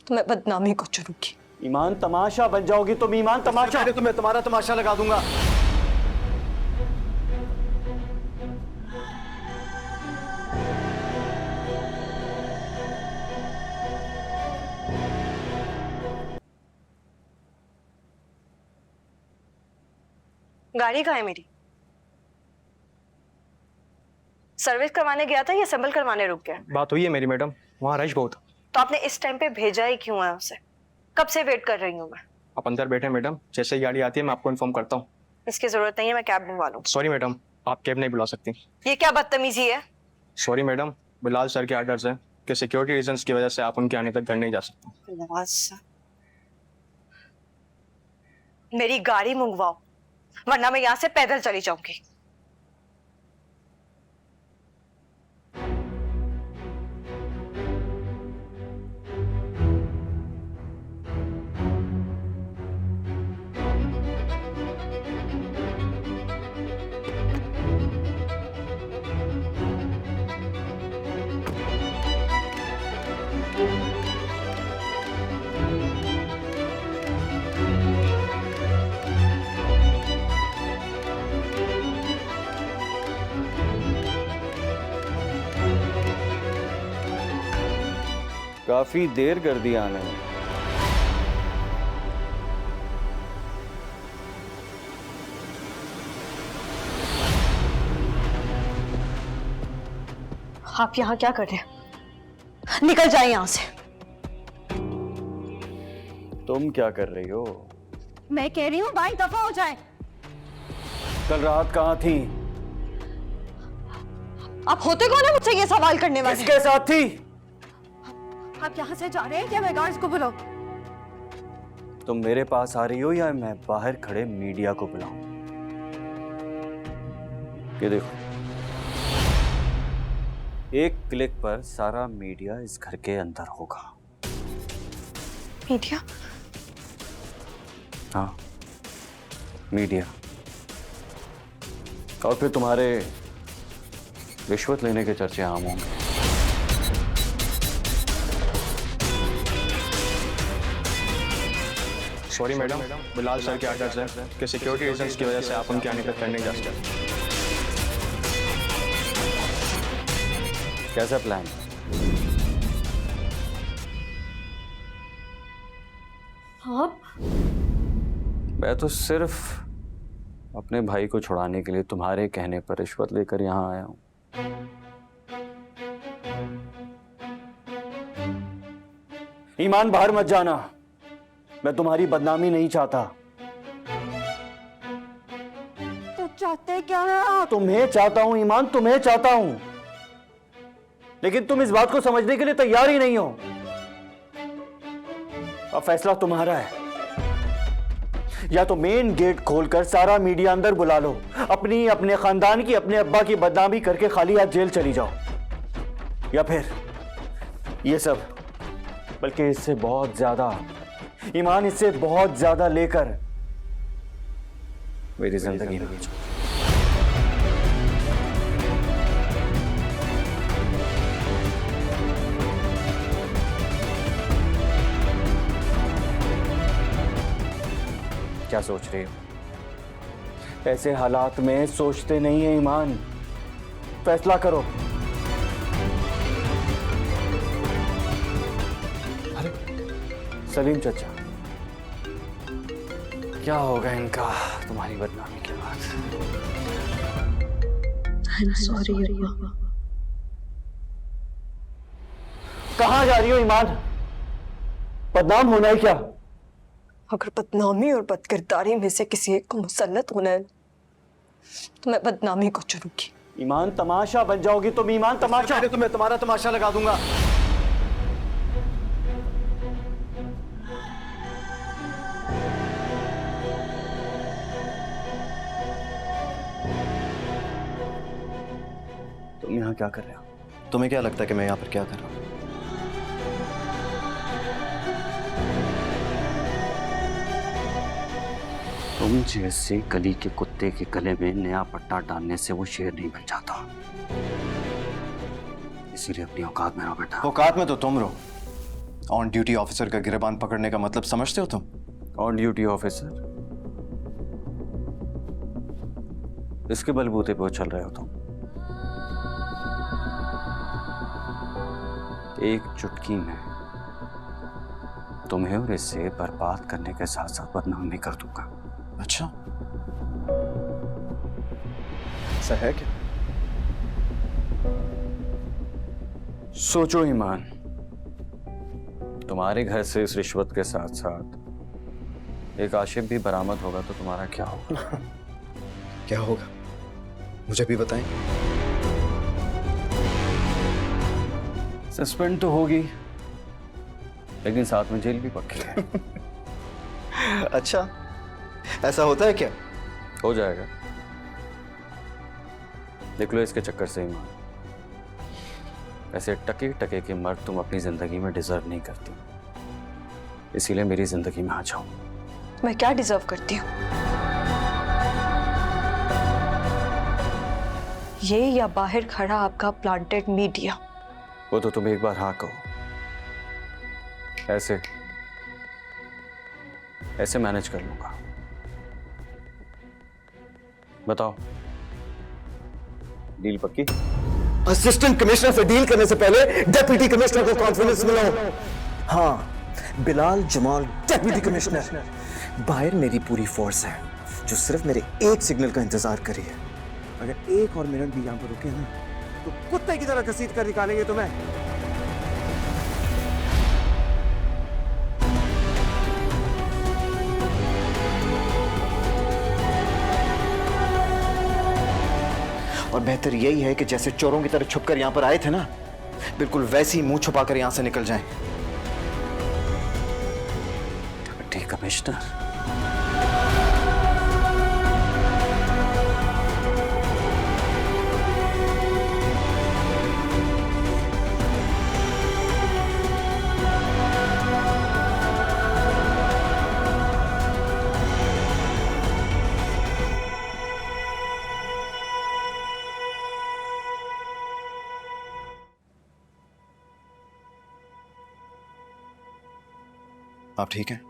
तो मैं बदनामी को चुनूंगी। ईमान तमाशा बन जाओगी तुम, ईमान तमाशा। तो मैं तुम्हारा तमाशा लगा दूंगा। गाड़ी कहाँ है मेरी? सर्विस करवाने गया था या असेंबल करवाने रुक गया? बात हुई है मेरी मैडम, वहाँ रश बहुत। तो आपने इस टाइम पे भेजा ही क्यों है उसे? कब से वेट कर रही हूँ मैं। आप अंदर बैठे मैडम, जैसे ही गाड़ी आती है मैं आपको इन्फॉर्म करता हूँ। इसकी जरूरत नहीं है, मैं कैब बुलवा लूँ। सॉरी मैडम, आप कैब नहीं बुला सकती। ये क्या बदतमीजी है? सॉरी मैडम, बिलाल सर के आर्डर्स हैं कि सिक्योरिटी रीजंस की वजह से आप उनके आने तक घर नहीं जा सकते। नवाज सर, मेरी गाड़ी मंगवाओ वरना मैं यहाँ से पैदल चली जाऊंगी। काफी देर कर दी आने में। आप यहाँ क्या कर रहे हैं? निकल जाए यहाँ से। तुम क्या कर रही हो? मैं कह रही हूँ भाई दफा हो जाए। कल रात कहाँ थी? आप होते कौन है मुझसे ये सवाल करने वाले? किसके साथ थी? आप यहाँ से जा रहे हैं क्या? मैं गार्ड्स को बुलाऊं? तुम मेरे पास आ रही हो या मैं बाहर खड़े मीडिया को बुलाऊं? ये देखो, एक क्लिक पर सारा मीडिया इस घर के अंदर होगा। मीडिया? हाँ, मीडिया। और फिर तुम्हारे रिश्वत लेने के चर्चे आम होंगे। सॉरी मैडम, बिलाल सर के आर्डर्स हैं कि सिक्योरिटी रीजंस की वजह से आप उनके आने तक घर नहीं जा सकते। कैसा प्लान? आप? मैं तो सिर्फ अपने भाई को छुड़ाने के लिए तुम्हारे कहने पर रिश्वत लेकर यहां आया हूं। ईमान, बाहर मत जाना, मैं तुम्हारी बदनामी नहीं चाहता। तो चाहते क्या है आप? तुम्हें चाहता हूं ईमान, तुम्हें चाहता हूं, लेकिन तुम इस बात को समझने के लिए तैयार ही नहीं हो। अब फैसला तुम्हारा है, या तो मेन गेट खोलकर सारा मीडिया अंदर बुला लो, अपनी, अपने खानदान की, अपने अब्बा की बदनामी करके खाली हाथ जेल चली जाओ, या फिर ये सब, बल्कि इससे बहुत ज्यादा ईमान, इससे बहुत ज्यादा लेकर मेरी जिंदगी में बचो। क्या सोच रही हो? ऐसे हालात में सोचते नहीं है ईमान, फैसला करो। अरे सलीम चाचा, क्या होगा इनका तुम्हारी बदनामी के बाद? सॉरी। कहां जा रही हो ईमान? बदनाम होना है क्या? अगर बदनामी और बदकिरदारी में से किसी एक को मुसल्लत होना है तो मैं बदनामी को चुनूंगी। ईमान तमाशा बन जाओगी तुम, ईमान तमाशा। तो मैं तुम्हारा तमाशा लगा दूंगा। तुम यहाँ क्या कर रहे हो? तुम्हें क्या लगता है कि मैं यहाँ पर क्या कर रहा हूँ? तुम जैसे गली के कुत्ते के गले में नया पट्टा डालने से वो शेर नहीं बन जाता, इसीलिए अपनी औकात में रहो बेटा। औकात में तो तुम रहो, ऑन ड्यूटी ऑफिसर का गिरेबान पकड़ने का मतलब समझते हो तुम? ऑन ड्यूटी ऑफिसर, इसके बलबूते पे चल रहे हो तुम। एक चुटकी में तुम्हें और इसे बर्बाद करने के साथ साथ बदनाम भी कर दूंगा। अच्छा, ऐसा है क्या? सोचो ईमान, तुम्हारे घर से इस रिश्वत के साथ साथ एक आशिफ भी बरामद होगा तो तुम्हारा क्या होगा? क्या होगा मुझे भी बताएं। सस्पेंड तो होगी, लेकिन साथ में जेल भी पक्की है। अच्छा, ऐसा होता है क्या? हो जाएगा। देख लो इसके चक्कर से ईमान, ऐसे टके टके के मर्द तुम अपनी जिंदगी में डिजर्व नहीं करती, इसीलिए मेरी जिंदगी में आ जाओ। मैं क्या डिजर्व करती हूँ? ये या बाहर खड़ा आपका प्लांटेड मीडिया? वो तो तुम एक बार हाँ कहो, ऐसे ऐसे मैनेज कर लूंगा। बताओ, डील पक्की? असिस्टेंट कमिश्नर से डील करने से पहले डेप्यूटी कमिश्नर को कॉन्फिडेंस मिलाओ। हाँ, बिलाल जमाल डेप्यूटी कमिश्नर। बाहर मेरी पूरी फोर्स है जो सिर्फ मेरे एक सिग्नल का इंतजार कर रही है। अगर एक और मिनट भी यहां पर रुके ना तो कुत्ते की तरह घसीट कर निकालेंगे तुम्हें। और बेहतर यही है कि जैसे चोरों की तरह छुपकर यहां पर आए थे ना, बिल्कुल वैसे ही मुंह छुपाकर यहां से निकल जाएं। डिप्टी कमिश्नर, आप ठीक हैं?